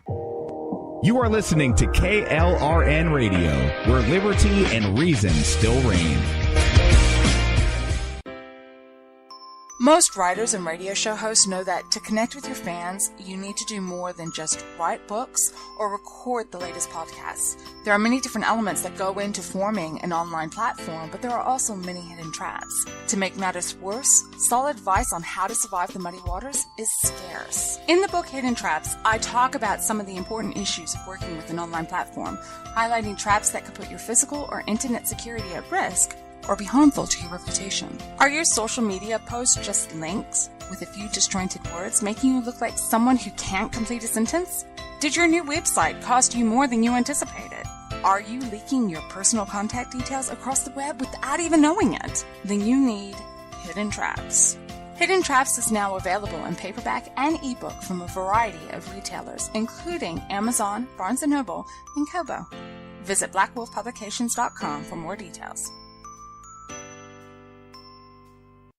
You are listening to KLRN Radio, where liberty and reason still reign. Most writers and radio show hosts know that to connect with your fans, you need to do more than just write books or record the latest podcasts. There are many different elements that go into forming an online platform, but there are also many hidden traps. To make matters worse, solid advice on how to survive the muddy waters is scarce. In the book Hidden Traps, I talk about some of the important issues of working with an online platform, highlighting traps that could put your physical or internet security at risk or be harmful to your reputation. Are your social media posts just links with a few disjointed words, making you look like someone who can't complete a sentence? Did your new website cost you more than you anticipated? Are you leaking your personal contact details across the web without even knowing it? Then you need Hidden Traps. Hidden Traps is now available in paperback and ebook from a variety of retailers, including Amazon, Barnes & Noble, and Kobo. Visit blackwolfpublications.com for more details.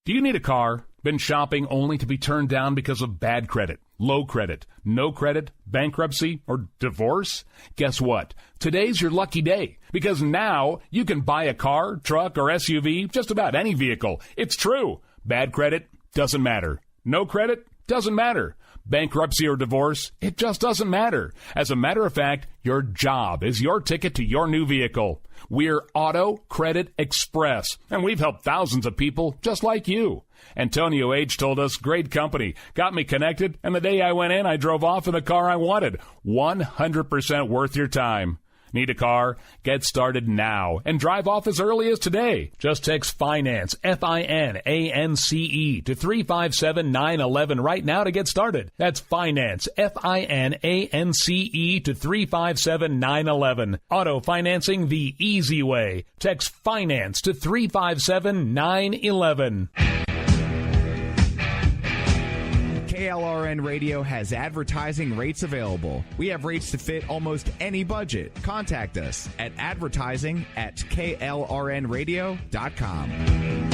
Do you need a car? Been shopping only to be turned down because of bad credit, low credit, no credit, bankruptcy, or divorce? Guess what? Today's your lucky day, because now you can buy a car, truck, or SUV, just about any vehicle. It's true. Bad credit doesn't matter. No credit doesn't matter. Bankruptcy or divorce, it just doesn't matter. As a matter of fact, your job is your ticket to your new vehicle. We're Auto Credit Express, and we've helped thousands of people just like you. Antonio H. told us, great company, got me connected, and the day I went in, I drove off in the car I wanted. 100% worth your time. Need a car? Get started now and drive off as early as today. Just text FINANCE, FINANCE, to 357-911 right now to get started. That's FINANCE, FINANCE, to 357-911. Auto financing the easy way. Text FINANCE to 357-911. KLRN Radio has advertising rates available. We have rates to fit almost any budget. Contact us at advertising@klrnradio.com.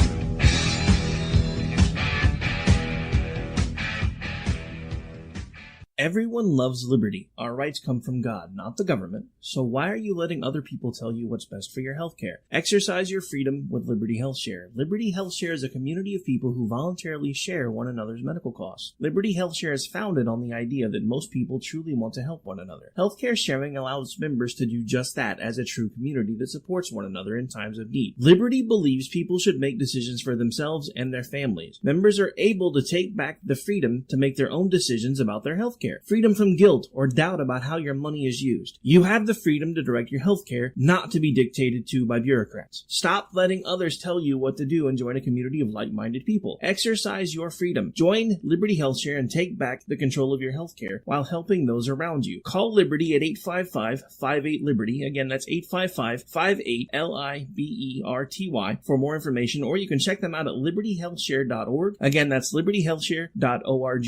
Everyone loves liberty. Our rights come from God, not the government. So why are you letting other people tell you what's best for your healthcare? Exercise your freedom with Liberty Health Share. Liberty Health Share is a community of people who voluntarily share one another's medical costs. Liberty Health Share is founded on the idea that most people truly want to help one another. Healthcare sharing allows members to do just that as a true community that supports one another in times of need. Liberty believes people should make decisions for themselves and their families. Members are able to take back the freedom to make their own decisions about their healthcare. Freedom from guilt or doubt about how your money is used. You have the freedom to direct your healthcare, not to be dictated to by bureaucrats. Stop letting others tell you what to do and join a community of like-minded people. Exercise your freedom. Join Liberty Health Share and take back the control of your healthcare while helping those around you. Call Liberty at 855-58-LIBERTY. Again, that's 855-58-LIBERTY for more information, or you can check them out at libertyhealthshare.org. Again, that's libertyhealthshare.org.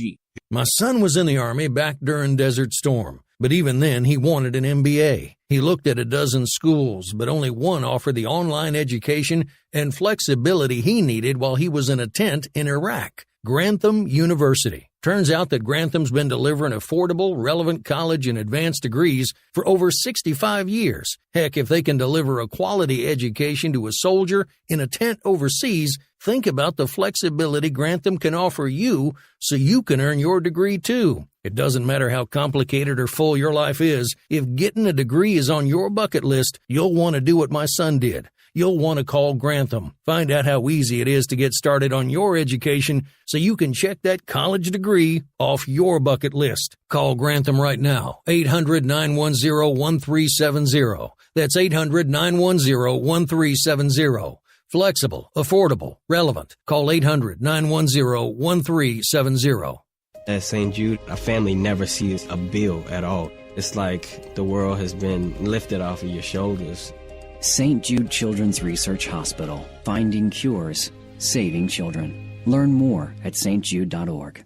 My son was in the Army back during Desert Storm, but even then he wanted an MBA. He looked at a dozen schools, but only one offered the online education and flexibility he needed while he was in a tent in Iraq. Grantham University. Turns out that Grantham's been delivering affordable, relevant college and advanced degrees for over 65 years. Heck, if they can deliver a quality education to a soldier in a tent overseas, think about the flexibility Grantham can offer you so you can earn your degree too. It doesn't matter how complicated or full your life is. If getting a degree is on your bucket list, you'll want to do what my son did. You'll want to call Grantham. Find out how easy it is to get started on your education so you can check that college degree off your bucket list. Call Grantham right now. 800-910-1370. That's 800-910-1370. Flexible, affordable, relevant. Call 800-910-1370. At St. Jude, our family never sees a bill at all. It's like the world has been lifted off of your shoulders. St. Jude Children's Research Hospital. Finding cures, saving children. Learn more at stjude.org.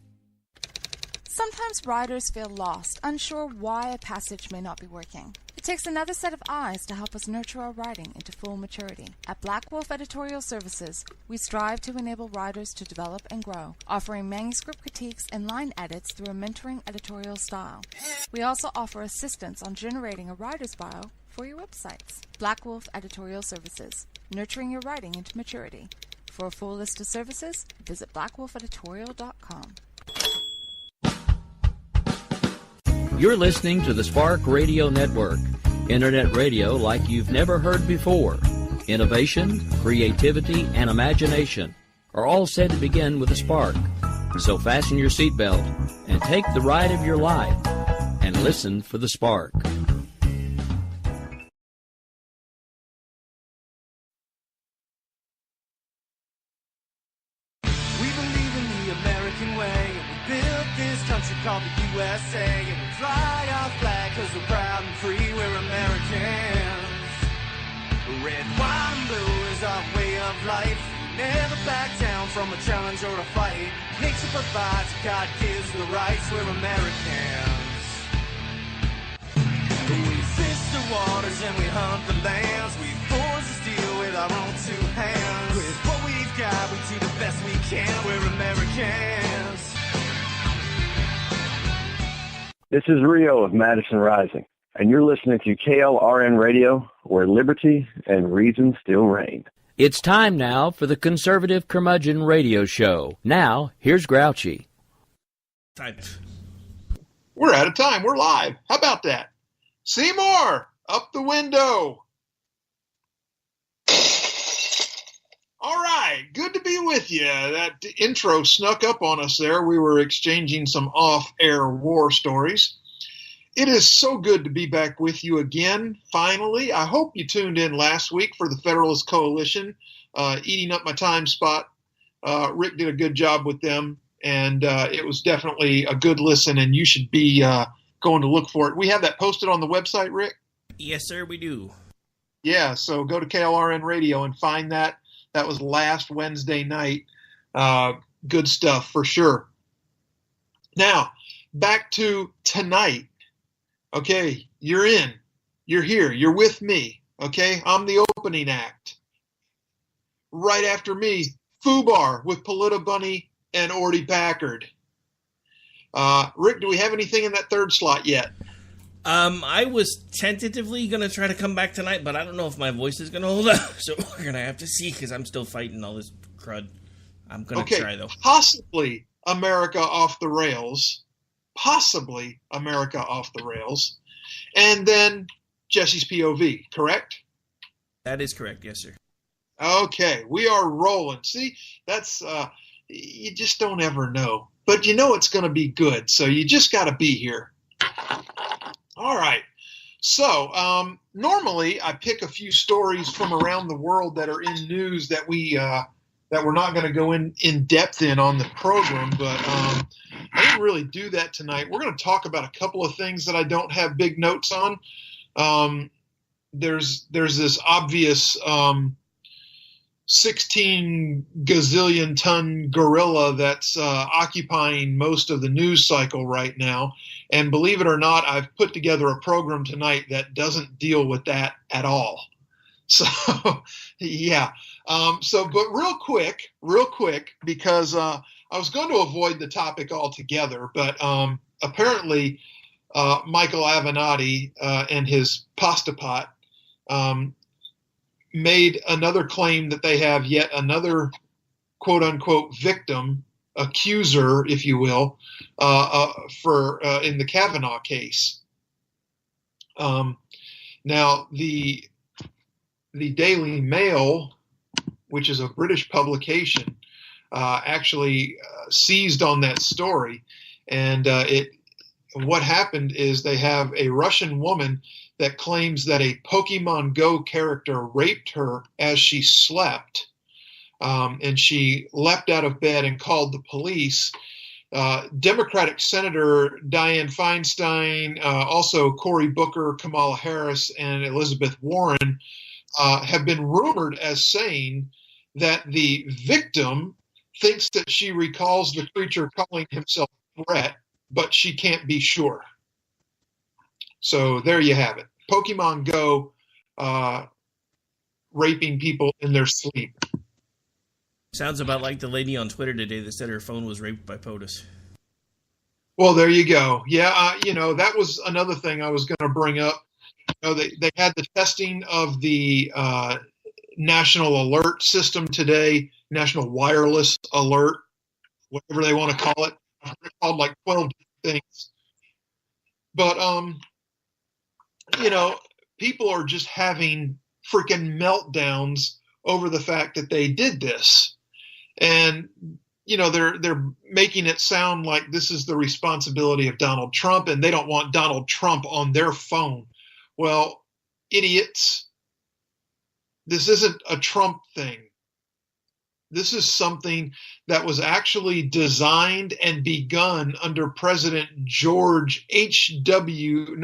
Sometimes writers feel lost, unsure why a passage may not be working. It takes another set of eyes to help us nurture our writing into full maturity. At Black Wolf Editorial Services, we strive to enable writers to develop and grow, offering manuscript critiques and line edits through a mentoring editorial style. We also offer assistance on generating a writer's bio for your websites. Black Wolf Editorial Services, nurturing your writing into maturity. For a full list of services, visit blackwolfeditorial.com. You're listening to the Spark Radio Network, internet radio like you've never heard before. Innovation, creativity, and imagination are all said to begin with a spark. So fasten your seatbelt and take the ride of your life and listen for the spark. Called the USA, and we fly our flag cause we're proud and free, we're Americans. Red, white, and blue is our way of life. We never back down from a challenge or a fight. Nature provides, God gives the rights, we're Americans. We fish the waters and we hunt the lands. We forge the steel with our own two hands. With what we've got, we do the best we can, we're Americans. This is Rio of Madison Rising, and you're listening to KLRN Radio, where liberty and reason still reign. It's time now for the Conservative Curmudgeon Radio Show. Now, here's Grouchy. We're out of time. We're live. How about that? Seymour, up the window. All right, good to be with you. That intro snuck up on us there. We were exchanging some off-air war stories. It is so good to be back with you again, finally. I hope you tuned in last week for the Federalist Coalition, eating up my time spot. Rick did a good job with them, and it was definitely a good listen, and you should be going to look for it. We have that posted on the website, Rick? Yes, sir, we do. Yeah, so go to KLRN Radio and find that. That was last Wednesday night. Good stuff for sure. Now, back to tonight. Okay, you're in. You're here. You're with me. Okay, I'm the opening act. Right after me, Fubar with Polita Bunny and Orty Packard. Rick, do we have anything in that third slot yet? I was tentatively going to try to come back tonight, but I don't know if my voice is going to hold up. So we're going to have to see because I'm still fighting all this crud. I'm going to try, though. Possibly America Off the Rails. Possibly America Off the Rails. And then Jesse's POV, correct? That is correct, yes, sir. Okay, we are rolling. See, that's, you just don't ever know. But you know it's going to be good, so you just got to be here. All right. So normally I pick a few stories from around the world that are in news that we're not going to go in depth in on the program, but I didn't really do that tonight. We're going to talk about a couple of things that I don't have big notes on. There's this obvious 16 gazillion ton gorilla that's occupying most of the news cycle right now. And believe it or not, I've put together a program tonight that doesn't deal with that at all. So, yeah. But real quick, because I was going to avoid the topic altogether, but apparently Michael Avenatti and his pasta pot made another claim that they have yet another quote-unquote victim, accuser, if you will, for in the Kavanaugh case. Now, the Daily Mail, which is a British publication, actually seized on that story, and what happened is they have a Russian woman that claims that a Pokemon Go character raped her as she slept. And she leapt out of bed and called the police. Democratic Senator Dianne Feinstein, also Cory Booker, Kamala Harris, and Elizabeth Warren have been rumored as saying that the victim thinks that she recalls the creature calling himself Brett, but she can't be sure. So there you have it. Pokemon Go raping people in their sleep. Sounds about like the lady on Twitter today that said her phone was raped by POTUS. Well, there you go. Yeah, that was another thing I was going to bring up. They had the testing of the National Alert System today, National Wireless Alert, whatever they want to call it. It's called like 12 different things. But, people are just having freaking meltdowns over the fact that they did this. And, they're making it sound like this is the responsibility of Donald Trump and they don't want Donald Trump on their phone. Well, idiots, this isn't a Trump thing. This is something that was actually designed and begun under President George W.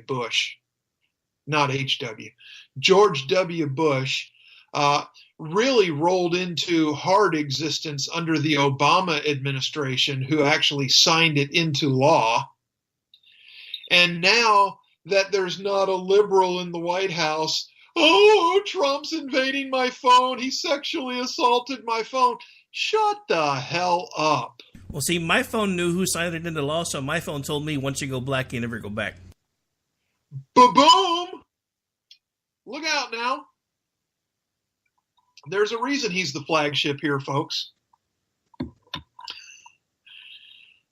Bush, not H.W. George W. Bush really rolled into hard existence under the Obama administration, who actually signed it into law. And now that there's not a liberal in the White House, oh, Trump's invading my phone. He sexually assaulted my phone. Shut the hell up. Well, see, my phone knew who signed it into law, so my phone told me once you go black, you never go back. Ba-boom! Look out now. There's a reason he's the flagship here, folks.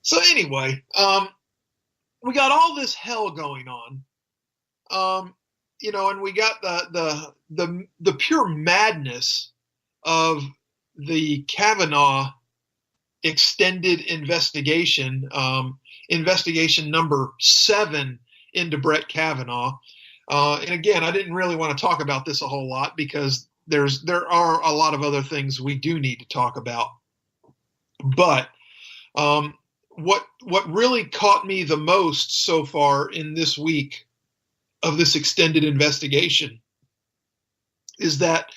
So anyway, we got all this hell going on. And we got the pure madness of the Kavanaugh extended investigation, investigation number 7 into Brett Kavanaugh. And again, I didn't really want to talk about this a whole lot because there are a lot of other things we do need to talk about. But what really caught me the most so far in this week of this extended investigation is that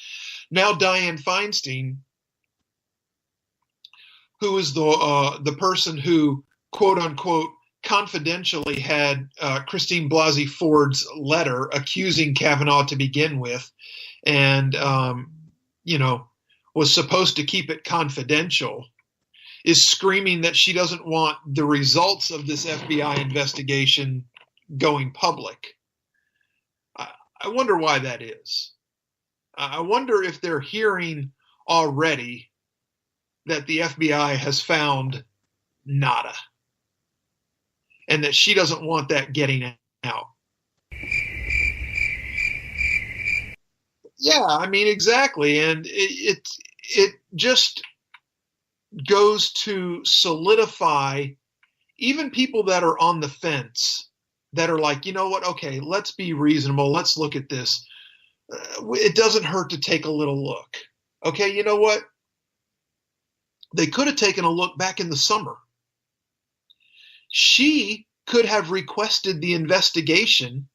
now Dianne Feinstein, who is the person who, quote unquote, confidentially had Christine Blasey Ford's letter accusing Kavanaugh to begin with, and was supposed to keep it confidential, is screaming that she doesn't want the results of this FBI investigation going public. I wonder why that is. I wonder if they're hearing already that the FBI has found nada and that she doesn't want that getting out. Yeah, I mean, exactly. And it just goes to solidify even people that are on the fence, that are like, you know what, okay, let's be reasonable. Let's look at this. It doesn't hurt to take a little look. Okay, you know what? They could have taken a look back in the summer. She could have requested the investigation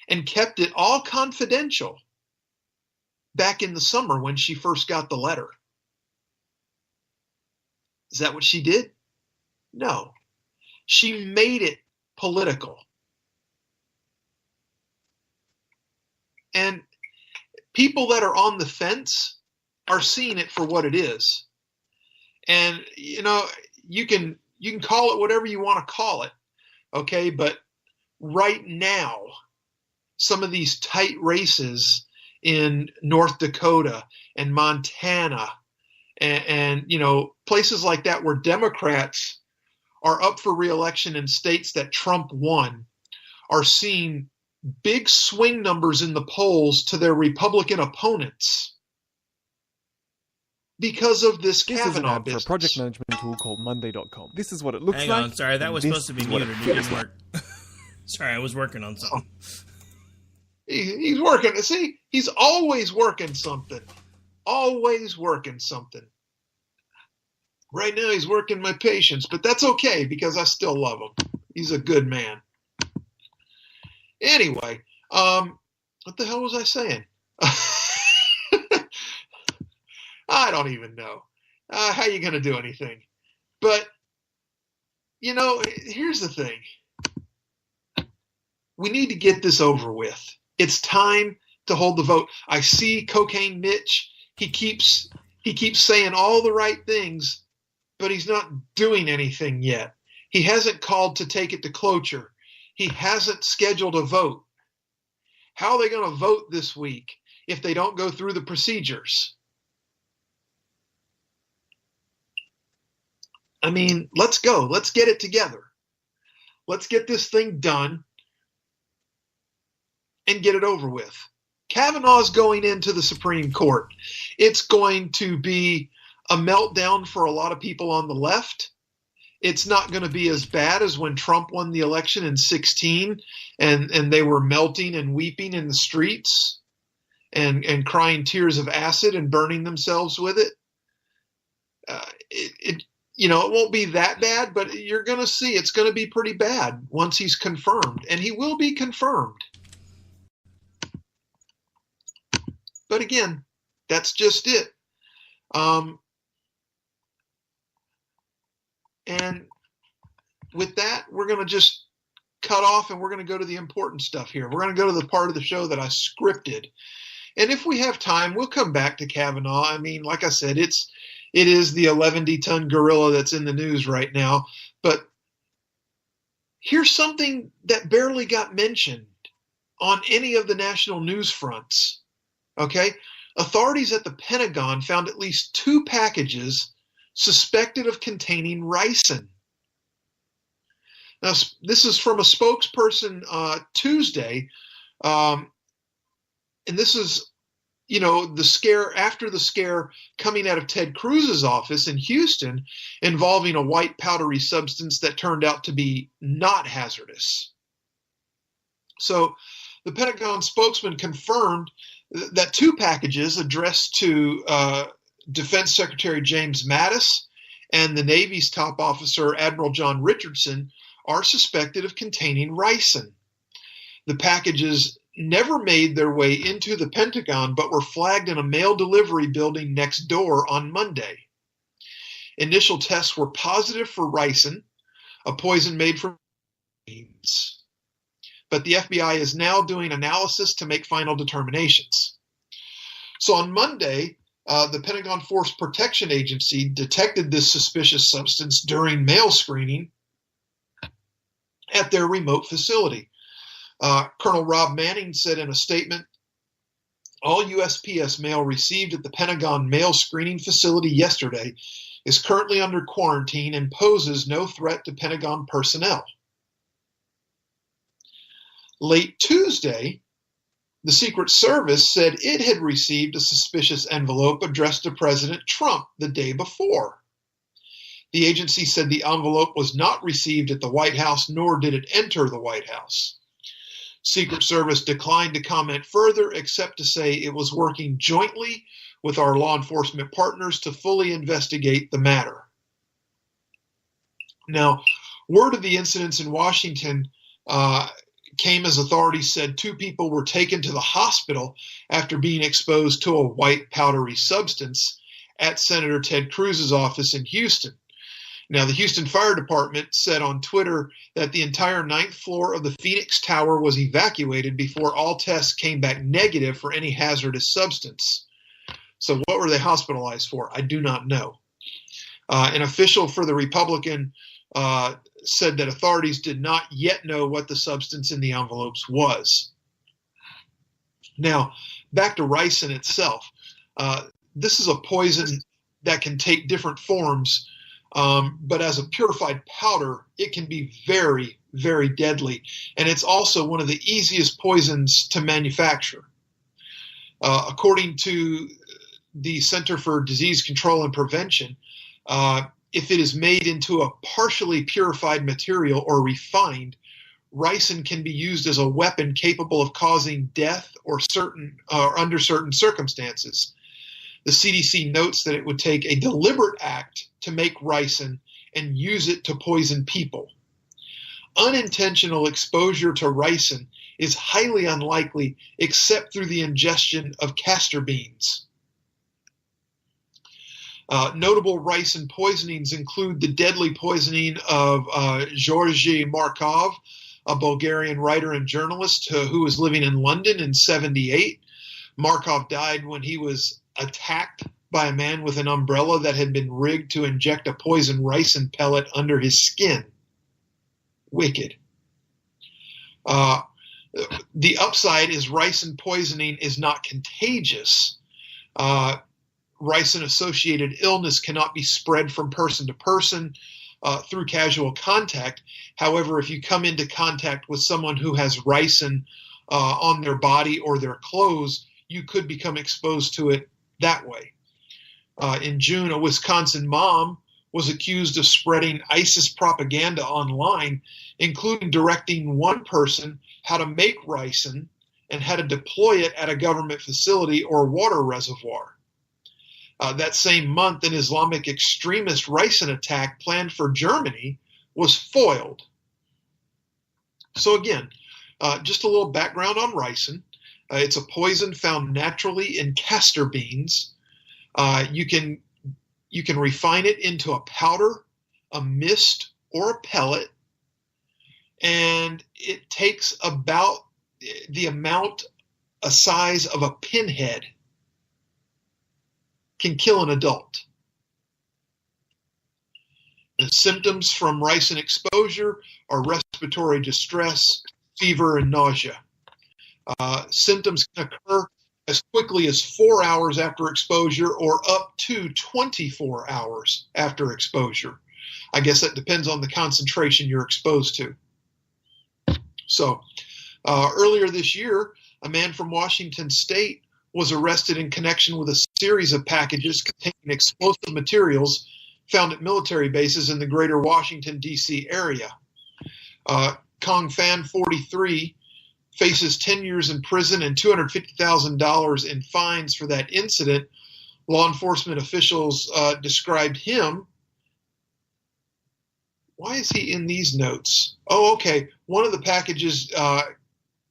and kept it all confidential back in the summer when she first got the letter. Is that what she did? No. She made it political. And people that are on the fence are seeing it for what it is. And, you can call it whatever you want to call it. Okay. But right now, some of these tight races in North Dakota and Montana and places like that where Democrats are up for re-election in states that Trump won are seeing big swing numbers in the polls to their Republican opponents because of this Kavanaugh business. For a project management tool called Monday.com. This is what it looks like. Hang on, sorry, that was supposed to be muted. It didn't work. Sorry, I was working on something. He's working. See, he's always working something. Always working something. Right now he's working my patience, but that's okay because I still love him. He's a good man. Anyway, what the hell was I saying? I don't even know. How you going to do anything? But, here's the thing. we need to get this over with. It's time to hold the vote. I see Cocaine Mitch. He keeps saying all the right things, but he's not doing anything yet. He hasn't called to take it to cloture. He hasn't scheduled a vote. How are they going to vote this week if they don't go through the procedures? I mean, let's go. Let's get it together. Let's get this thing done and get it over with. Kavanaugh's going into the Supreme Court. It's going to be a meltdown for a lot of people on the left. It's not going to be as bad as when Trump won the election in 2016 and they were melting and weeping in the streets and crying tears of acid and burning themselves with it. It won't be that bad, but you're going to see it's going to be pretty bad once he's confirmed, and he will be confirmed. But again, that's just it. And with that, we're going to just cut off and we're going to go to the important stuff here. We're going to go to the part of the show that I scripted. And if we have time, we'll come back to Kavanaugh. I mean, like I said, it is the 11-ton gorilla that's in the news right now. But here's something that barely got mentioned on any of the national news fronts. Okay? Authorities at the Pentagon found at least 2 packages suspected of containing ricin. Now, this is from a spokesperson Tuesday, and this is, the scare after the scare coming out of Ted Cruz's office in Houston involving a white powdery substance that turned out to be not hazardous. So the Pentagon spokesman confirmed that 2 packages addressed to Defense Secretary James Mattis and the Navy's top officer, Admiral John Richardson, are suspected of containing ricin. The packages never made their way into the Pentagon, but were flagged in a mail delivery building next door on Monday. Initial tests were positive for ricin, a poison made from beans. But the FBI is now doing analysis to make final determinations. So on Monday, the Pentagon Force Protection Agency detected this suspicious substance during mail screening at their remote facility. Colonel Rob Manning said in a statement, all USPS mail received at the Pentagon mail screening facility yesterday is currently under quarantine and poses no threat to Pentagon personnel. Late Tuesday, the Secret Service said it had received a suspicious envelope addressed to President Trump the day before. The agency said the envelope was not received at the White House, nor did it enter the White House. Secret Service declined to comment further, except to say it was working jointly with our law enforcement partners to fully investigate the matter. Now, word of the incidents in Washington came as authorities said 2 people were taken to the hospital after being exposed to a white powdery substance at Senator Ted Cruz's office in Houston. Now, the Houston Fire Department said on Twitter that the entire 9th floor of the Phoenix Tower was evacuated before all tests came back negative for any hazardous substance. So what were they hospitalized for? I do not know. An official for the Republican said that authorities did not yet know what the substance in the envelopes was. Now, back to ricin itself. This is a poison that can take different forms, but as a purified powder, it can be very, very deadly. And it's also one of the easiest poisons to manufacture. According to the Center for Disease Control and Prevention, if it is made into a partially purified material or refined, ricin can be used as a weapon capable of causing death or under certain circumstances. The CDC notes that it would take a deliberate act to make ricin and use it to poison people. Unintentional exposure to ricin is highly unlikely except through the ingestion of castor beans. Notable ricin poisonings include the deadly poisoning of Georgy Markov, a Bulgarian writer and journalist who was living in London in 1978. Markov died when he was attacked by a man with an umbrella that had been rigged to inject a poison ricin pellet under his skin. Wicked. The upside is ricin poisoning is not contagious. Ricin-associated illness cannot be spread from person to person through casual contact. However, if you come into contact with someone who has ricin on their body or their clothes, you could become exposed to it that way. In June, a Wisconsin mom was accused of spreading ISIS propaganda online, including directing one person how to make ricin and how to deploy it at a government facility or water reservoir. That same month, an Islamic extremist ricin attack planned for Germany was foiled. So again, just a little background on ricin. It's a poison found naturally in castor beans. You can refine it into a powder, a mist, or a pellet, and it takes about the amount, a size of a pinhead. Can kill an adult. The symptoms from ricin exposure are respiratory distress, fever, and nausea. Symptoms can occur as quickly as 4 hours after exposure or up to 24 hours after exposure. I guess that depends on the concentration you're exposed to. So, earlier this year, a man from Washington State was arrested in connection with a series of packages containing explosive materials found at military bases in the greater Washington, D.C. area. Kong Fan, 43, faces 10 years in prison and $250,000 in fines for that incident. Law enforcement officials described him. Why is he in these notes? Oh, okay. One of the packages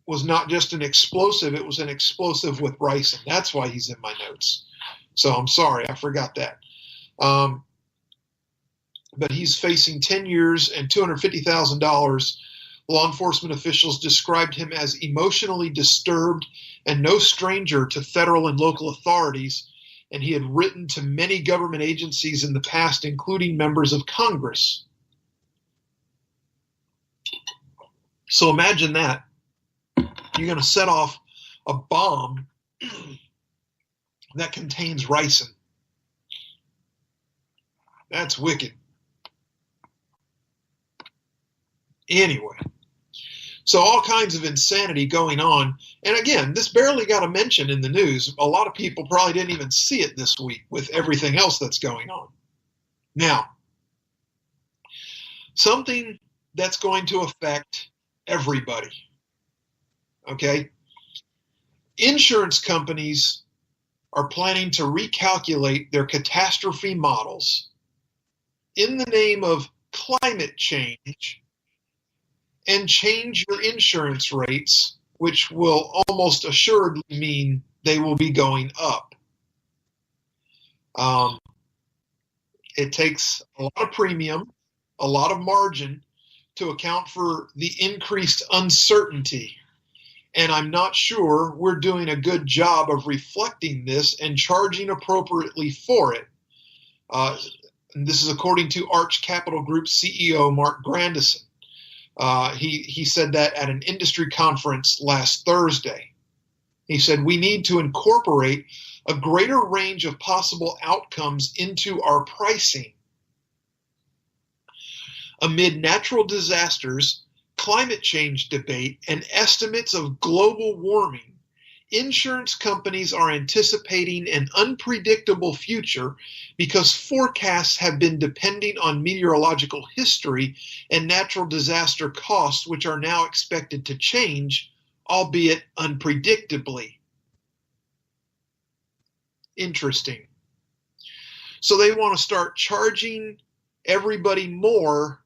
was not just an explosive, it was an explosive with ricin. That's why he's in my notes. So I'm sorry, I forgot that. But he's facing 10 years and $250,000. Law enforcement officials described him as emotionally disturbed and no stranger to federal and local authorities, and he had written to many government agencies in the past, including members of Congress. So imagine that. You're going to set off a bomb that contains ricin. That's wicked. Anyway, so all kinds of insanity going on. And again, this barely got a mention in the news. A lot of people probably didn't even see it this week with everything else that's going on. Now, something that's going to affect everybody. Okay? Insurance companies are planning to recalculate their catastrophe models in the name of climate change and change your insurance rates, which will almost assuredly mean they will be going up. It takes a lot of premium, a lot of margin to account for the increased uncertainty. And I'm not sure we're doing a good job of reflecting this and charging appropriately for it. And this is according to Arch Capital Group CEO Mark Grandison. He said that at an industry conference last Thursday. He said, we need to incorporate a greater range of possible outcomes into our pricing. Amid natural disasters, climate change debate, and estimates of global warming, insurance companies are anticipating an unpredictable future because forecasts have been depending on meteorological history and natural disaster costs, which are now expected to change, albeit unpredictably. Interesting. So they want to start charging everybody more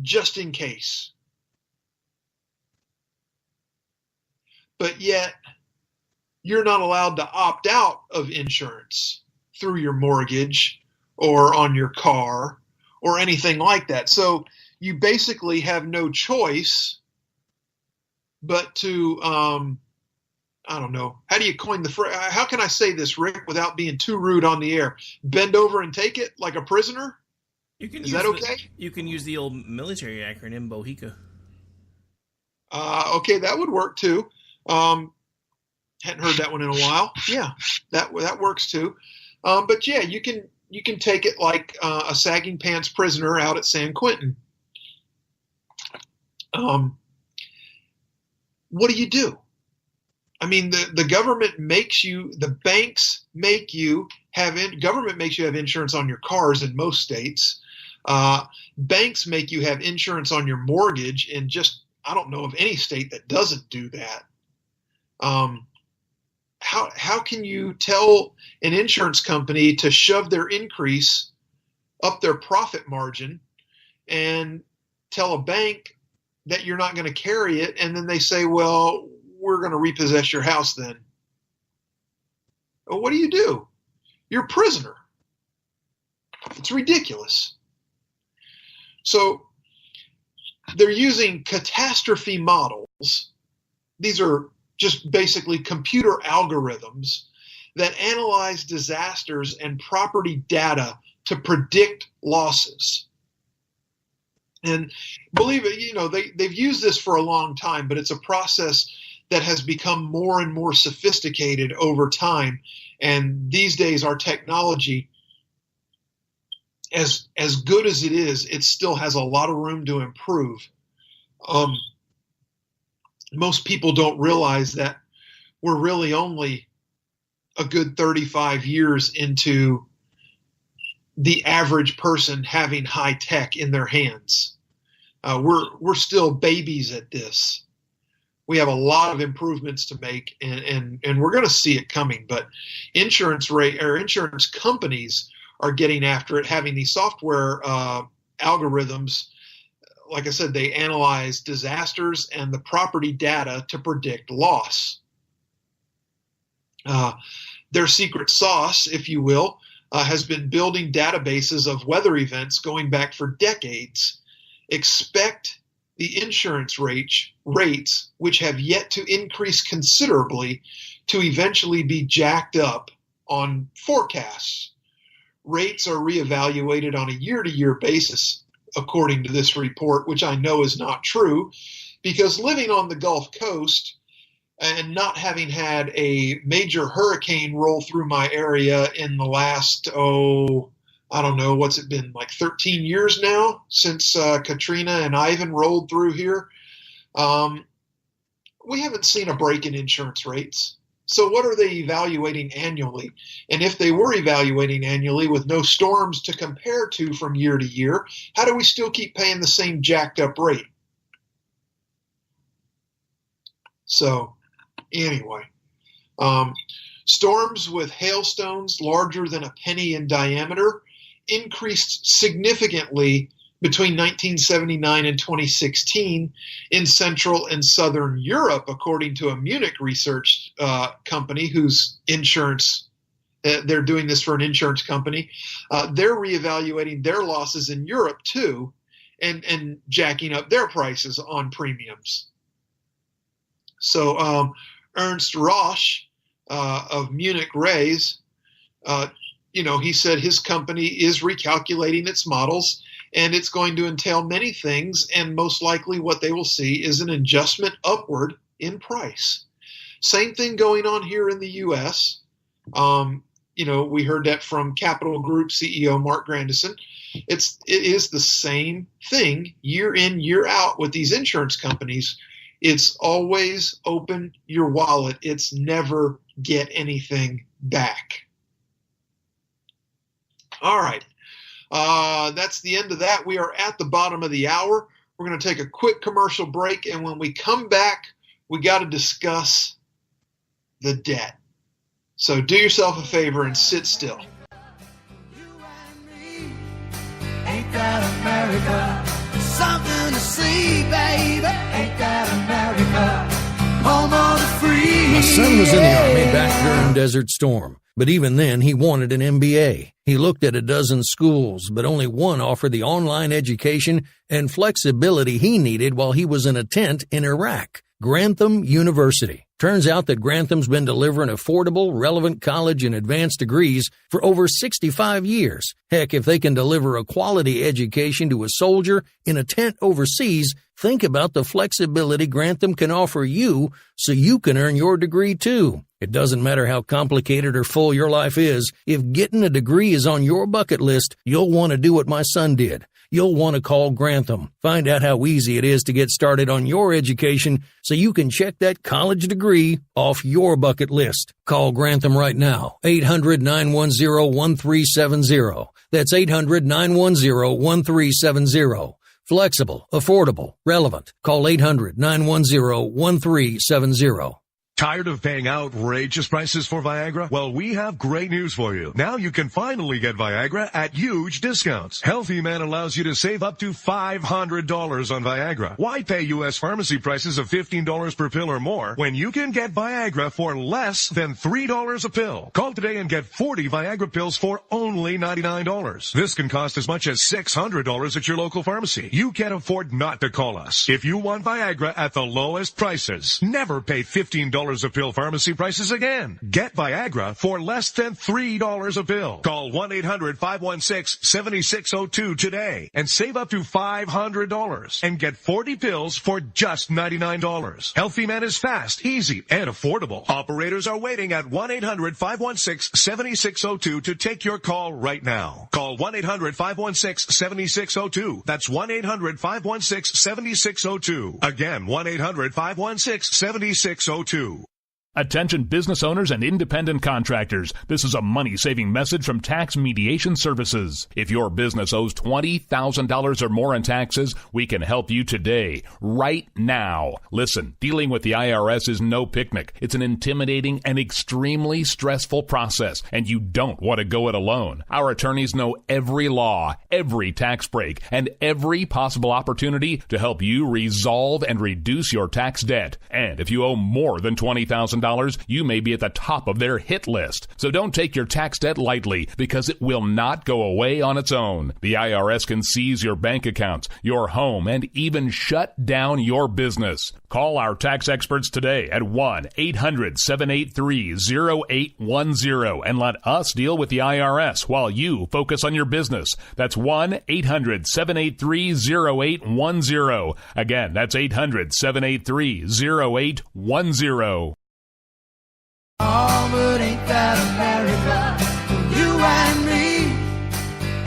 just in case. But yet, you're not allowed to opt out of insurance through your mortgage or on your car or anything like that. So you basically have no choice but to, I don't know, how do you coin the phrase? How can I say this, Rick, without being too rude on the air? Bend over and take it like a prisoner? Is that okay? You can use the old military acronym, BOHICA. Okay, that would work too. Hadn't heard that one in a while. Yeah, that works too. But yeah, you can take it like a sagging pants prisoner out at San Quentin. What do you do? I mean, the government makes you, the banks make you have, government makes you have insurance on your cars in most states. Banks make you have insurance on your mortgage in just, I don't know of any state that doesn't do that. How can you tell an insurance company to shove their increase up their profit margin and tell a bank that you're not going to carry it, and then they say, well, we're going to repossess your house then? Well, what do? You're a prisoner. It's ridiculous. So they're using catastrophe models. These are just basically computer algorithms that analyze disasters and property data to predict losses. And believe it, they've used this for a long time, but it's a process that has become more and more sophisticated over time. And these days, our technology, as good as it is, it still has a lot of room to improve. Most people don't realize that we're really only a good 35 years into the average person having high tech in their hands. We're still babies at this. We have a lot of improvements to make, and we're going to see it coming. But insurance companies are getting after it, having these software algorithms. Like I said, they analyze disasters and the property data to predict loss. Their secret sauce, if you will, has been building databases of weather events going back for decades. Expect the insurance rates, which have yet to increase considerably, to eventually be jacked up on forecasts. Rates are reevaluated on a year-to-year basis, according to this report, which I know is not true, because living on the Gulf Coast and not having had a major hurricane roll through my area in the last, I don't know, what's it been, like 13 years now since Katrina and Ivan rolled through here. We haven't seen a break in insurance rates. So what are they evaluating annually? And if they were evaluating annually with no storms to compare to from year to year, how do we still keep paying the same jacked up rate? So anyway, storms with hailstones larger than a penny in diameter increased significantly between 1979 and 2016 in Central and Southern Europe, according to a Munich research company whose insurance, they're doing this for an insurance company. They're reevaluating their losses in Europe too, and jacking up their prices on premiums. So Ernst Roche of Munich Re's, he said his company is recalculating its models, and it's going to entail many things, and most likely what they will see is an adjustment upward in price. Same thing going on here in the U.S. We heard that from Capital Group CEO Mark Grandison. It is the same thing year in, year out with these insurance companies. It's always open your wallet. It's never get anything back. All right. That's the end of that. We are at the bottom of the hour. We're going to take a quick commercial break, and when we come back, we got to discuss the debt. So do yourself a favor and sit still. Ain't that America? Something to see, baby. Ain't that America? Home of the free. His son was in the Army back during Desert Storm, but even then he wanted an MBA. He looked at a dozen schools, but only one offered the online education and flexibility he needed while he was in a tent in Iraq. Grantham University. Turns out that Grantham's been delivering affordable, relevant college and advanced degrees for over 65 years. Heck, if they can deliver a quality education to a soldier in a tent overseas, think about the flexibility Grantham can offer you so you can earn your degree too. It doesn't matter how complicated or full your life is. If getting a degree is on your bucket list, you'll want to do what my son did. You'll want to call Grantham. Find out how easy it is to get started on your education so you can check that college degree off your bucket list. Call Grantham right now. 800-910-1370. That's 800-910-1370. Flexible, affordable, relevant. Call 800-910-1370. Tired of paying outrageous prices for Viagra? Well, we have great news for you. Now you can finally get Viagra at huge discounts. Healthy Man allows you to save up to $500 on Viagra. Why pay U.S. pharmacy prices of $15 per pill or more when you can get Viagra for less than $3 a pill? Call today and get 40 Viagra pills for only $99. This can cost as much as $600 at your local pharmacy. You can't afford not to call us. If you want Viagra at the lowest prices, never pay $15 a pill pharmacy prices again. Get Viagra for less than $3 a pill. Call 1-800-516-7602 today and save up to $500 and get 40 pills for just $99. Healthy Man is fast, easy, and affordable. Operators are waiting at 1-800-516-7602 to take your call right now. Call 1-800-516-7602. That's 1-800-516-7602. Again, 1-800-516-7602. Attention business owners and independent contractors. This is a money-saving message from Tax Mediation Services. If your business owes $20,000 or more in taxes, we can help you today, right now. Listen, dealing with the IRS is no picnic. It's an intimidating and extremely stressful process, and you don't want to go it alone. Our attorneys know every law, every tax break, and every possible opportunity to help you resolve and reduce your tax debt. And if you owe more than $20,000, you may be at the top of their hit list. So don't take your tax debt lightly, because it will not go away on its own. The IRS can seize your bank accounts, your home, and even shut down your business. Call our tax experts today at 1-800-783-0810 and let us deal with the IRS while you focus on your business. That's 1-800-783-0810. Again, that's 800-783-0810. Oh, but ain't that America for you and me?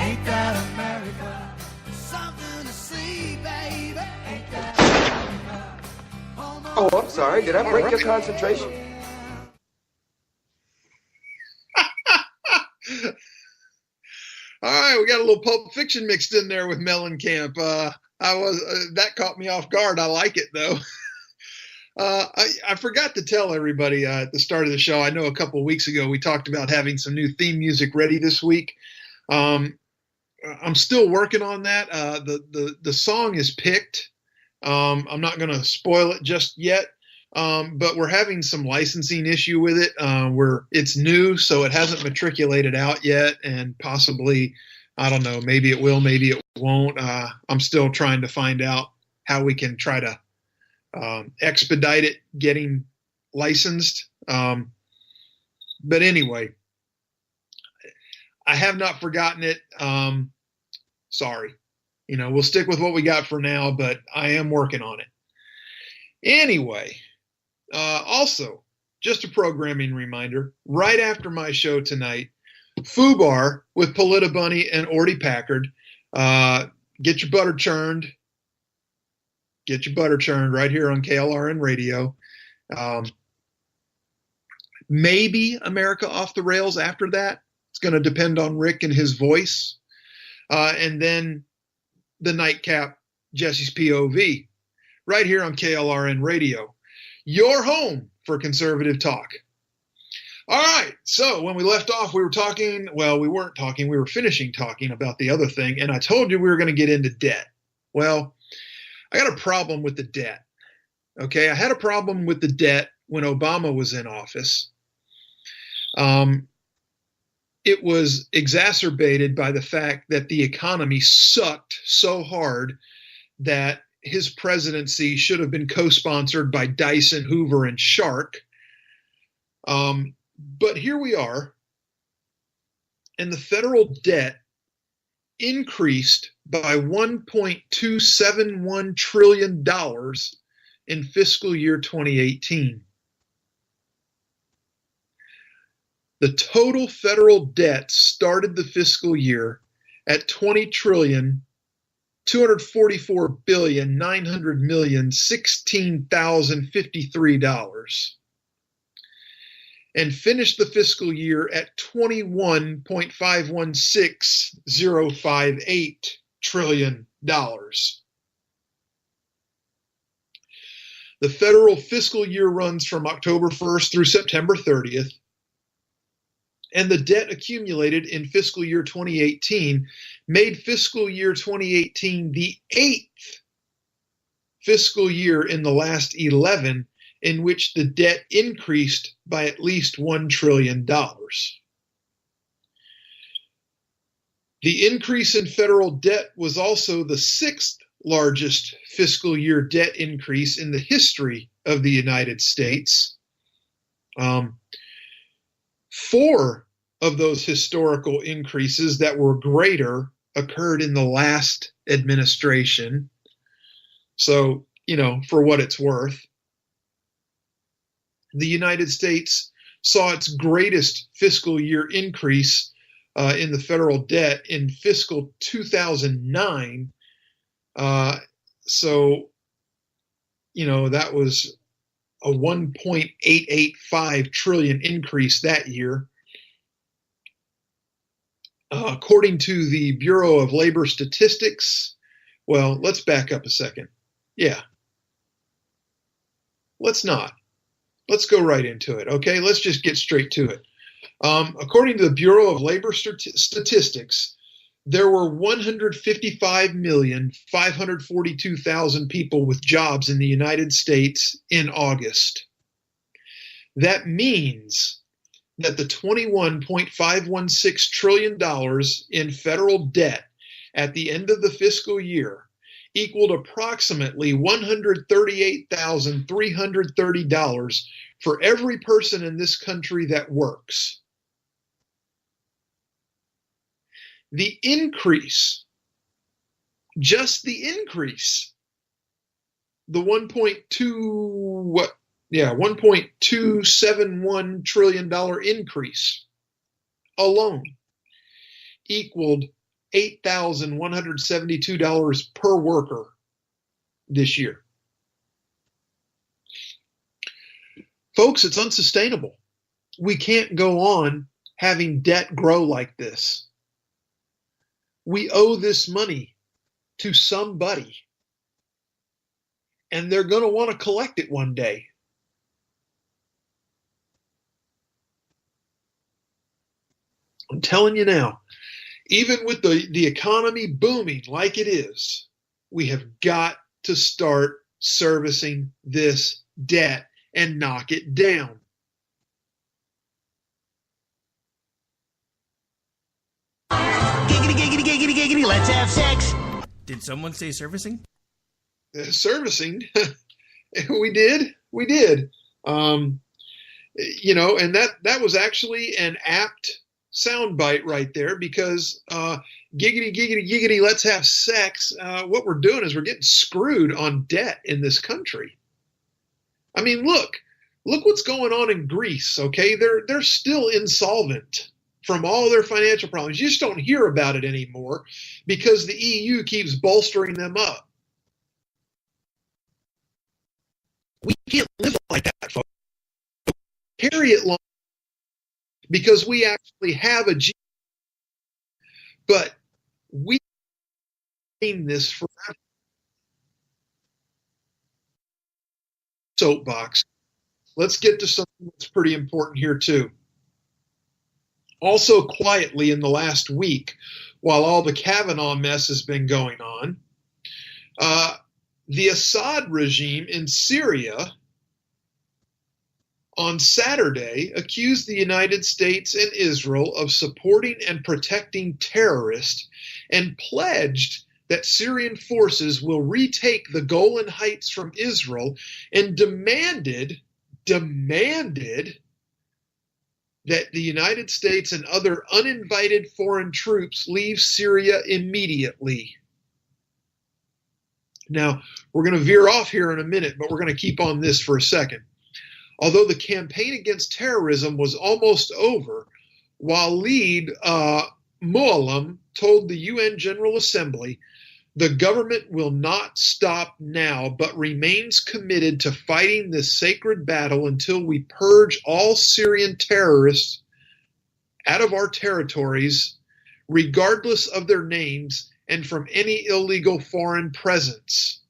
Ain't that America? Something to see, baby. Ain't that America? Oh, I'm sorry. Did I break your concentration? All right, we got a little Pulp Fiction mixed in there with Mellencamp. That caught me off guard. I like it though. I forgot to tell everybody at the start of the show. I know a couple of weeks ago we talked about having some new theme music ready this week. I'm still working on that. The song is picked. I'm not going to spoil it just yet, but we're having some licensing issue with it. It's new, so it hasn't matriculated out yet, and possibly, I don't know, maybe it will, maybe it won't. I'm still trying to find out how we can try to expedite it getting licensed. But anyway, I have not forgotten it. Sorry. We'll stick with what we got for now, but I am working on it. Anyway, also, just a programming reminder, right after my show tonight, FUBAR with Polita Bunny and Orty Packard. Get your butter churned. Get your butter churned right here on KLRN Radio. Maybe America Off the Rails after that. It's going to depend on Rick and his voice. And then the nightcap, Jesse's POV, right here on KLRN Radio. Your home for conservative talk. All right. So when we left off, we were talking. Well, we weren't talking. We were finishing talking about the other thing. And I told you we were going to get into debt. Well, I got a problem with the debt. Okay, I had a problem with the debt when Obama was in office. It was exacerbated by the fact that the economy sucked so hard that his presidency should have been co-sponsored by Dyson, Hoover, and Shark. But here we are, and the federal debt increased by $1.271 trillion in fiscal year 2018. The total federal debt started the fiscal year at $20,244,900,016,053 and finished the fiscal year at $21.516058 trillion. The federal fiscal year runs from October 1st through September 30th. And the debt accumulated in fiscal year 2018 made fiscal year 2018 the 8th fiscal year in the last 11 in which the debt increased by at least $1 trillion. The increase in federal debt was also the 6th largest fiscal year debt increase in the history of the United States. 4 of those historical increases that were greater occurred in the last administration. So, for what it's worth, the United States saw its greatest fiscal year increase in the federal debt in fiscal 2009. That was a 1.885 trillion increase that year. According to the Bureau of Labor Statistics, well, let's back up a second. Yeah. Let's not. Let's go right into it, okay? Let's just get straight to it. According to the Bureau of Labor Statistics, there were 155,542,000 people with jobs in the United States in August. That means that the $21.516 trillion in federal debt at the end of the fiscal year equaled approximately $138,330 for every person in this country that works. The increase, just the increase, the $1.271 trillion increase alone equaled $8,172 per worker this year. Folks, it's unsustainable. We can't go on having debt grow like this. We owe this money to somebody, and they're going to want to collect it one day. I'm telling you now, even with the economy booming like it is, we have got to start servicing this debt and knock it down. Giggity, giggity, giggity, giggity, let's have sex. Did someone say servicing? Servicing? We did. And that was actually an apt soundbite right there, because giggity, giggity, giggity, let's have sex. What we're doing is we're getting screwed on debt in this country. I mean, look what's going on in Greece, okay? They're still insolvent from all their financial problems. You just don't hear about it anymore because the EU keeps bolstering them up. We can't live like that, folks. Carry it long, because we actually have a G, but we need this forever. Soapbox. Let's get to something that's pretty important here too. Also quietly in the last week, while all the Kavanaugh mess has been going on, the Assad regime in Syria on Saturday accused the United States and Israel of supporting and protecting terrorists and pledged that Syrian forces will retake the Golan Heights from Israel, and demanded that the United States and other uninvited foreign troops leave Syria immediately. Now, we're going to veer off here in a minute, but we're going to keep on this for a second. Although the campaign against terrorism was almost over, Walid Muallim told the UN General Assembly, "The government will not stop now, but remains committed to fighting this sacred battle until we purge all Syrian terrorists out of our territories, regardless of their names, and from any illegal foreign presence."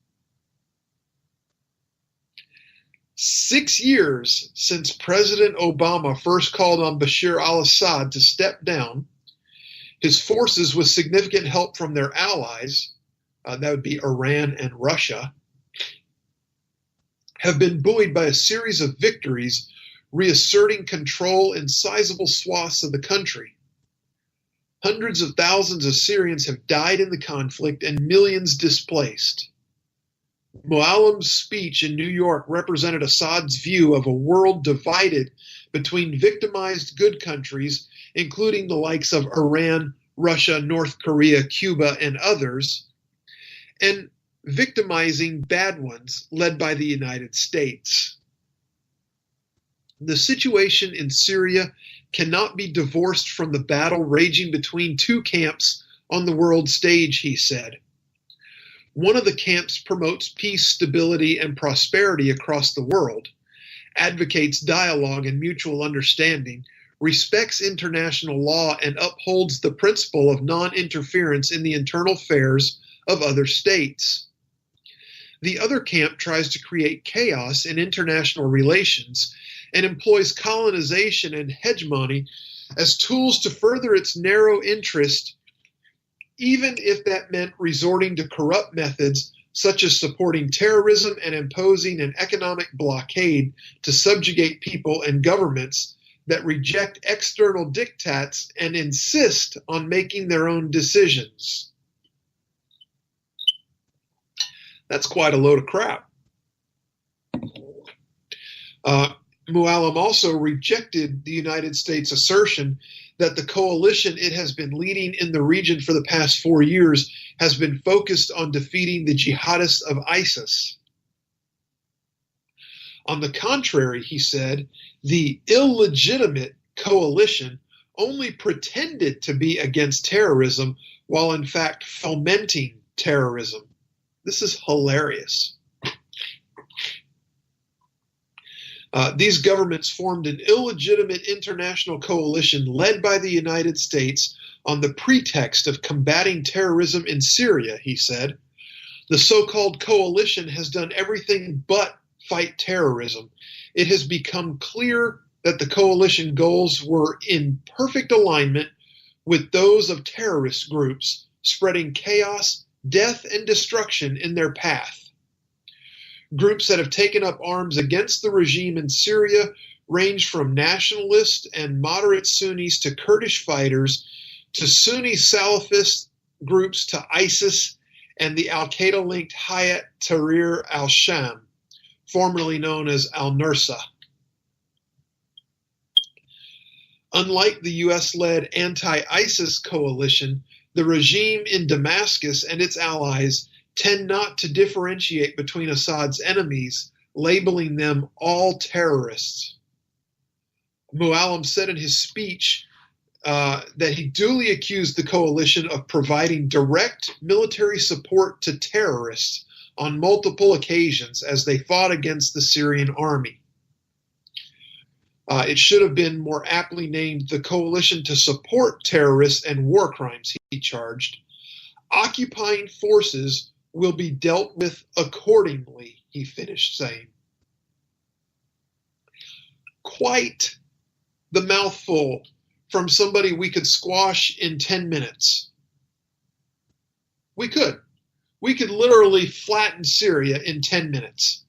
6 years since President Obama first called on Bashar al-Assad to step down, his forces, with significant help from their allies, that would be Iran and Russia, have been buoyed by a series of victories, reasserting control in sizable swaths of the country. Hundreds of thousands of Syrians have died in the conflict and millions displaced. Muallim's speech in New York represented Assad's view of a world divided between victimized good countries, including the likes of Iran, Russia, North Korea, Cuba, and others, and victimizing bad ones led by the United States. The situation in Syria cannot be divorced from the battle raging between two camps on the world stage, he said. One of the camps promotes peace, stability, and prosperity across the world, advocates dialogue and mutual understanding, respects international law, and upholds the principle of non-interference in the internal affairs of other states. The other camp tries to create chaos in international relations and employs colonization and hegemony as tools to further its narrow interest, even if that meant resorting to corrupt methods such as supporting terrorism and imposing an economic blockade to subjugate people and governments that reject external diktats and insist on making their own decisions. That's quite a load of crap. Muallim also rejected the United States' assertion that the coalition it has been leading in the region for the past 4 years has been focused on defeating the jihadists of ISIS. On the contrary, he said, the illegitimate coalition only pretended to be against terrorism while in fact fomenting terrorism. This is hilarious. These governments formed an illegitimate international coalition led by the United States on the pretext of combating terrorism in Syria, he said. The so-called coalition has done everything but fight terrorism. It has become clear that the coalition goals were in perfect alignment with those of terrorist groups, spreading chaos, death, and destruction in their path. Groups that have taken up arms against the regime in Syria range from nationalist and moderate Sunnis to Kurdish fighters to Sunni Salafist groups to ISIS and the al-Qaeda-linked Hayat Tahrir al-Sham, formerly known as al-Nusra. Unlike the U.S.-led anti-ISIS coalition, the regime in Damascus and its allies tend not to differentiate between Assad's enemies, labeling them all terrorists. Muallim said in his speech that he duly accused the coalition of providing direct military support to terrorists on multiple occasions as they fought against the Syrian army. It should have been more aptly named the Coalition to Support Terrorists and War Crimes, he charged. Occupying forces will be dealt with accordingly, he finished saying. Quite the mouthful from somebody we could squash in 10 minutes. We could. We could literally flatten Syria in 10 minutes.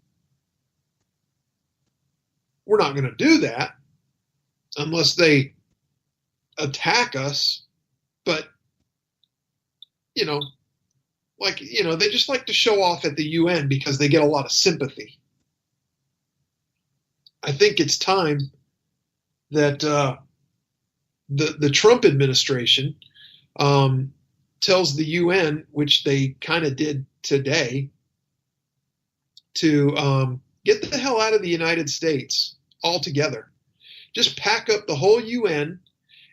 we're not going to do that unless they attack us. But, you know, like, you know, they just like to show off at the UN because they get a lot of sympathy. I think it's time that the Trump administration tells the UN, which they kind of did today, to get the hell out of the United States altogether. Just pack up the whole UN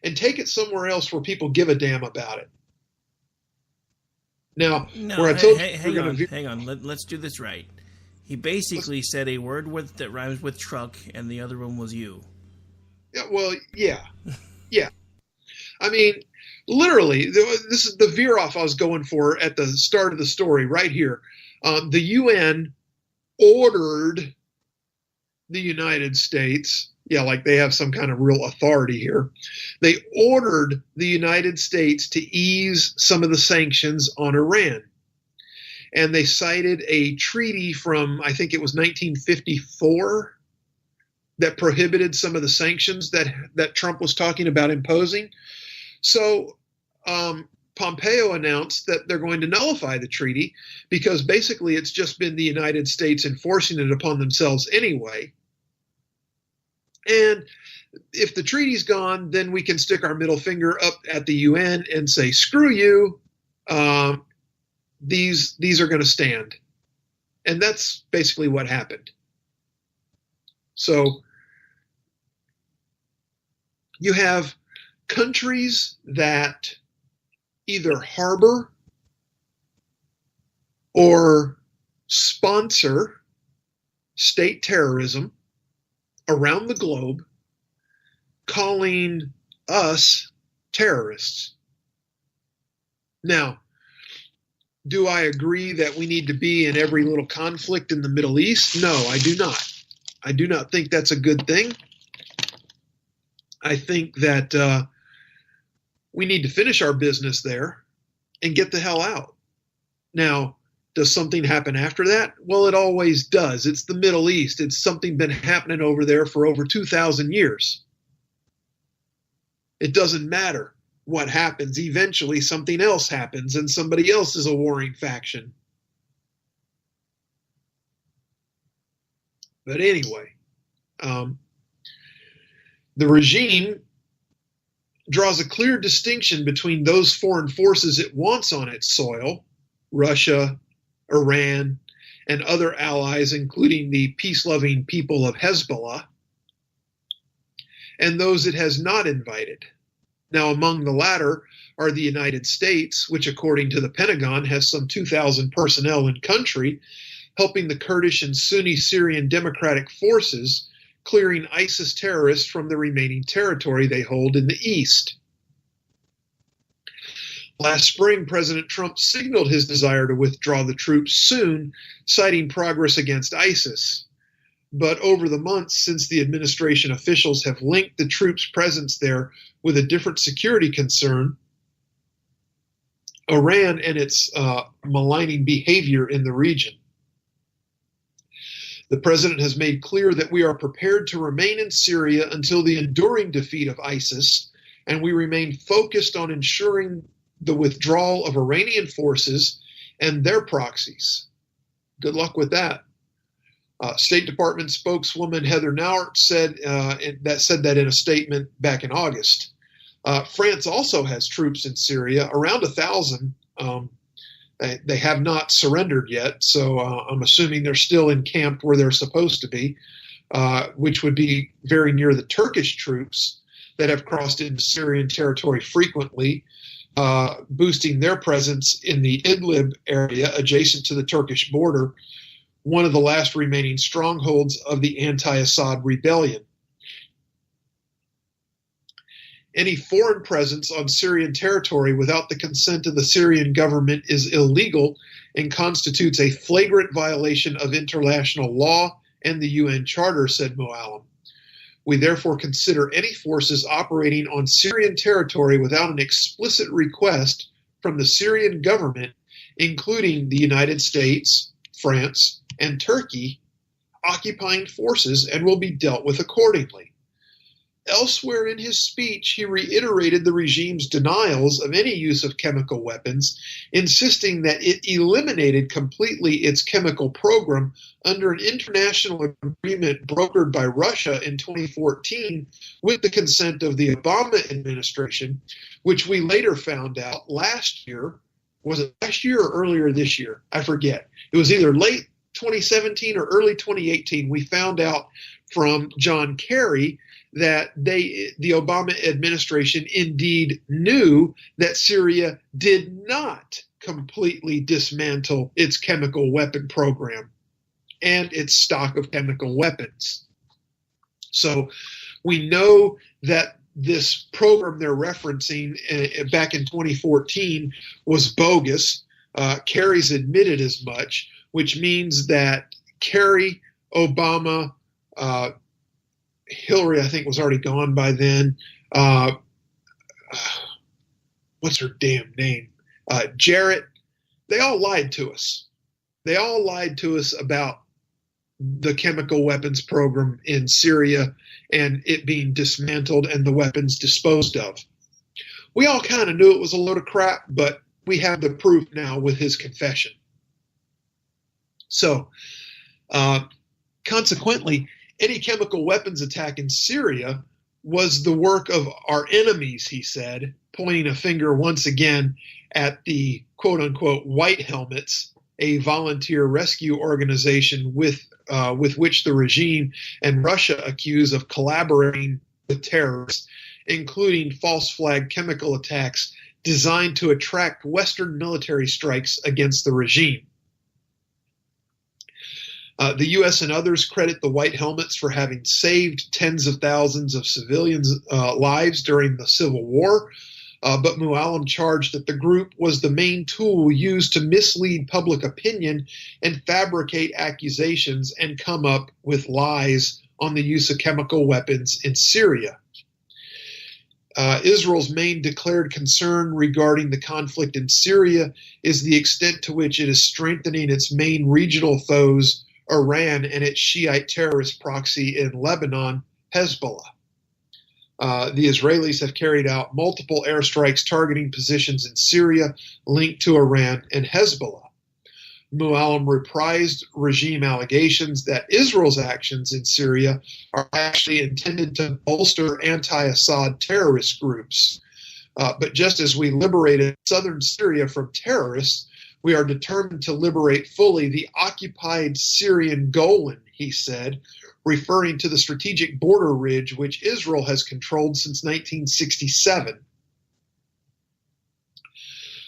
and take it somewhere else where people give a damn about it. Now, where I told you, hang on. Let's do this right. He basically said a word that rhymes with truck, and the other one was you. Yeah, well, yeah. Yeah. I mean, literally, this is the veer off I was going for at the start of the story right here. The UN ordered the United States, like they have some kind of real authority here. They ordered the United States to ease some of the sanctions on Iran. And they cited a treaty from, I think it was 1954, that prohibited some of the sanctions that Trump was talking about imposing. So Pompeo announced that they're going to nullify the treaty because basically it's just been the United States enforcing it upon themselves anyway. And if the treaty's gone, then we can stick our middle finger up at the UN and say, screw you, these are going to stand. And that's basically what happened. So you have countries that either harbor or sponsor state terrorism around the globe, calling us terrorists. Now, do I agree that we need to be in every little conflict in the Middle East? No, I do not. I do not think that's a good thing. I think that we need to finish our business there and get the hell out. Now, does something happen after that? Well, it always does. It's the Middle East. It's something been happening over there for over 2,000 years. It doesn't matter what happens. Eventually, something else happens, and somebody else is a warring faction. But anyway, the regime draws a clear distinction between those foreign forces it wants on its soil, Russia, Iran, and other allies, including the peace-loving people of Hezbollah, and those it has not invited. Now, among the latter are the United States, which, according to the Pentagon, has some 2,000 personnel in country, helping the Kurdish and Sunni Syrian Democratic Forces, clearing ISIS terrorists from the remaining territory they hold in the east. Last spring, President Trump signaled his desire to withdraw the troops soon, citing progress against ISIS. But over the months since, the administration officials have linked the troops' presence there with a different security concern, Iran and its maligning behavior in the region. The president has made clear that we are prepared to remain in Syria until the enduring defeat of ISIS, and we remain focused on ensuring the withdrawal of Iranian forces and their proxies. Good luck with that. State Department spokeswoman Heather Nauert said that in a statement back in August. France also has troops in Syria, around 1,000. They have not surrendered yet, so I'm assuming they're still encamped where they're supposed to be, which would be very near the Turkish troops that have crossed into Syrian territory frequently, boosting their presence in the Idlib area adjacent to the Turkish border, one of the last remaining strongholds of the anti-Assad rebellion. Any foreign presence on Syrian territory without the consent of the Syrian government is illegal and constitutes a flagrant violation of international law and the UN Charter, said Moallem. We therefore consider any forces operating on Syrian territory without an explicit request from the Syrian government, including the United States, France, and Turkey, occupying forces and will be dealt with accordingly. Elsewhere in his speech, he reiterated the regime's denials of any use of chemical weapons, insisting that it eliminated completely its chemical program under an international agreement brokered by Russia in 2014 with the consent of the Obama administration, which we later found out last year. Was it last year or earlier this year? I forget. It was either late 2017 or early 2018. We found out from John Kerry that the Obama administration indeed knew that Syria did not completely dismantle its chemical weapon program and its stock of chemical weapons. So we know that this program they're referencing back in 2014 was bogus. Kerry's admitted as much, which means that Kerry, Obama, Hillary, I think, was already gone by then. What's her damn name? Jarrett. They all lied to us. They all lied to us about the chemical weapons program in Syria and it being dismantled and the weapons disposed of. We all kind of knew it was a load of crap, but we have the proof now with his confession. So, consequently, any chemical weapons attack in Syria was the work of our enemies, he said, pointing a finger once again at the quote-unquote white helmets, a volunteer rescue organization with which the regime and Russia accuse of collaborating with terrorists, including false flag chemical attacks designed to attract Western military strikes against the regime. The U.S. and others credit the White Helmets for having saved tens of thousands of civilians' lives during the Civil War, but Muallim charged that the group was the main tool used to mislead public opinion and fabricate accusations and come up with lies on the use of chemical weapons in Syria. Israel's main declared concern regarding the conflict in Syria is the extent to which it is strengthening its main regional foes, Iran and its Shiite terrorist proxy in Lebanon, Hezbollah. The Israelis have carried out multiple airstrikes targeting positions in Syria linked to Iran and Hezbollah. Muallim reprised regime allegations that Israel's actions in Syria are actually intended to bolster anti-Assad terrorist groups. But just as we liberated southern Syria from terrorists, we are determined to liberate fully the occupied Syrian Golan, he said, referring to the strategic border ridge which Israel has controlled since 1967.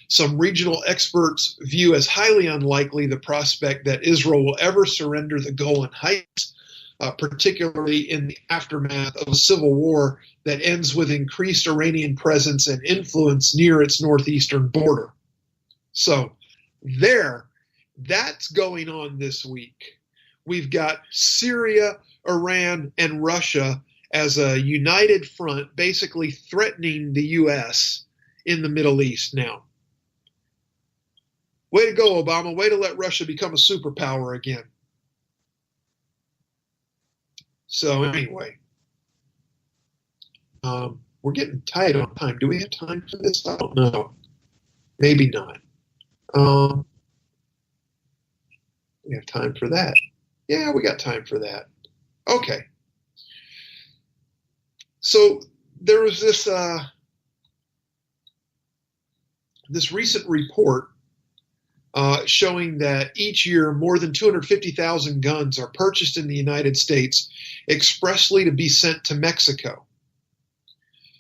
Some regional experts view as highly unlikely the prospect that Israel will ever surrender the Golan Heights, particularly in the aftermath of a civil war that ends with increased Iranian presence and influence near its northeastern border. So, that's going on this week. We've got Syria, Iran, and Russia as a united front, basically threatening the U.S. in the Middle East now. Way to go, Obama. Way to let Russia become a superpower again. So anyway, we're getting tight on time. Do we have time for this? I don't know. Maybe not. We have time for that. Yeah, we got time for that. Okay. So there was this recent report showing that each year more than 250,000 guns are purchased in the United States expressly to be sent to Mexico.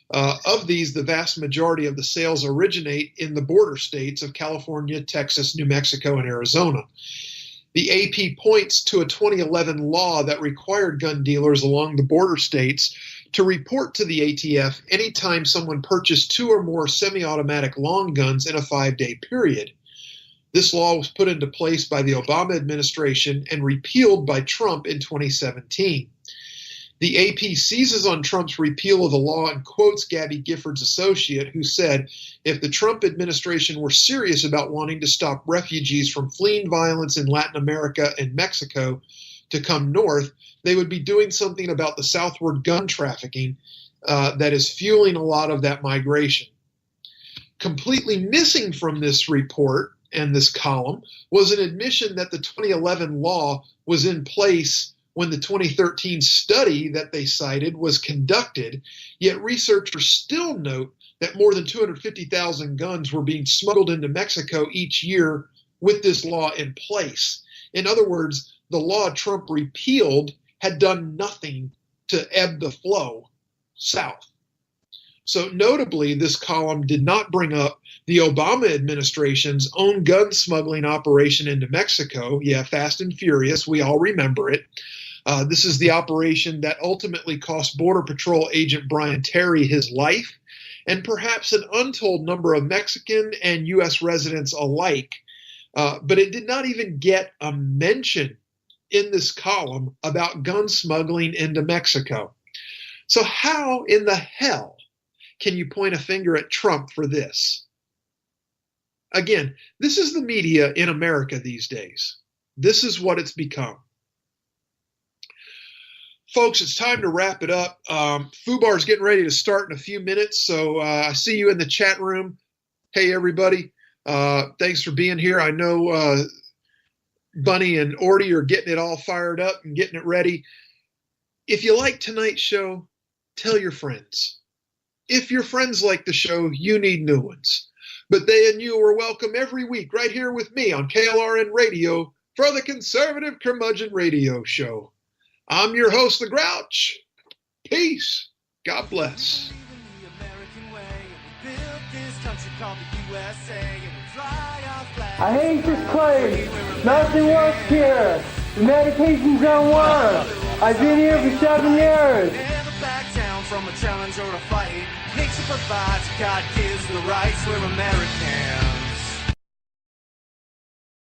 Of these, the vast majority of the sales originate in the border states of California, Texas, New Mexico, and Arizona. The AP points to a 2011 law that required gun dealers along the border states to report to the ATF anytime someone purchased 2 or more semi-automatic long guns in a 5-day period. This law was put into place by the Obama administration and repealed by Trump in 2017. The AP seizes on Trump's repeal of the law and quotes Gabby Gifford's associate, who said, if the Trump administration were serious about wanting to stop refugees from fleeing violence in Latin America and Mexico, to come north, they would be doing something about the southward gun trafficking that is fueling a lot of that migration. Completely missing from this report and this column was an admission that the 2011 law was in place when the 2013 study that they cited was conducted, yet researchers still note that more than 250,000 guns were being smuggled into Mexico each year with this law in place. In other words, the law Trump repealed had done nothing to ebb the flow south. So notably, this column did not bring up the Obama administration's own gun smuggling operation into Mexico. Yeah, Fast and Furious, we all remember it. This is the operation that ultimately cost Border Patrol agent Brian Terry his life, and perhaps an untold number of Mexican and U.S. residents alike. But it did not even get a mention in this column about gun smuggling into Mexico. So how in the hell can you point a finger at Trump for this? Again, this is the media in America these days. This is what it's become. Folks, it's time to wrap it up. FUBAR's getting ready to start in a few minutes, so I see you in the chat room. Hey, everybody. Thanks for being here. I know Bunny and Orty are getting it all fired up and getting it ready. If you like tonight's show, tell your friends. If your friends like the show, you need new ones. But they and you are welcome every week right here with me on KLRN Radio for the Conservative Curmudgeon Radio Show. I'm your host, The Grouch. Peace. God bless. I hate this place. Nothing works here. The medications don't work. I've been here for 7 years. Never back down from a challenge or a fight. Nature provides, God gives the rights. We're Americans.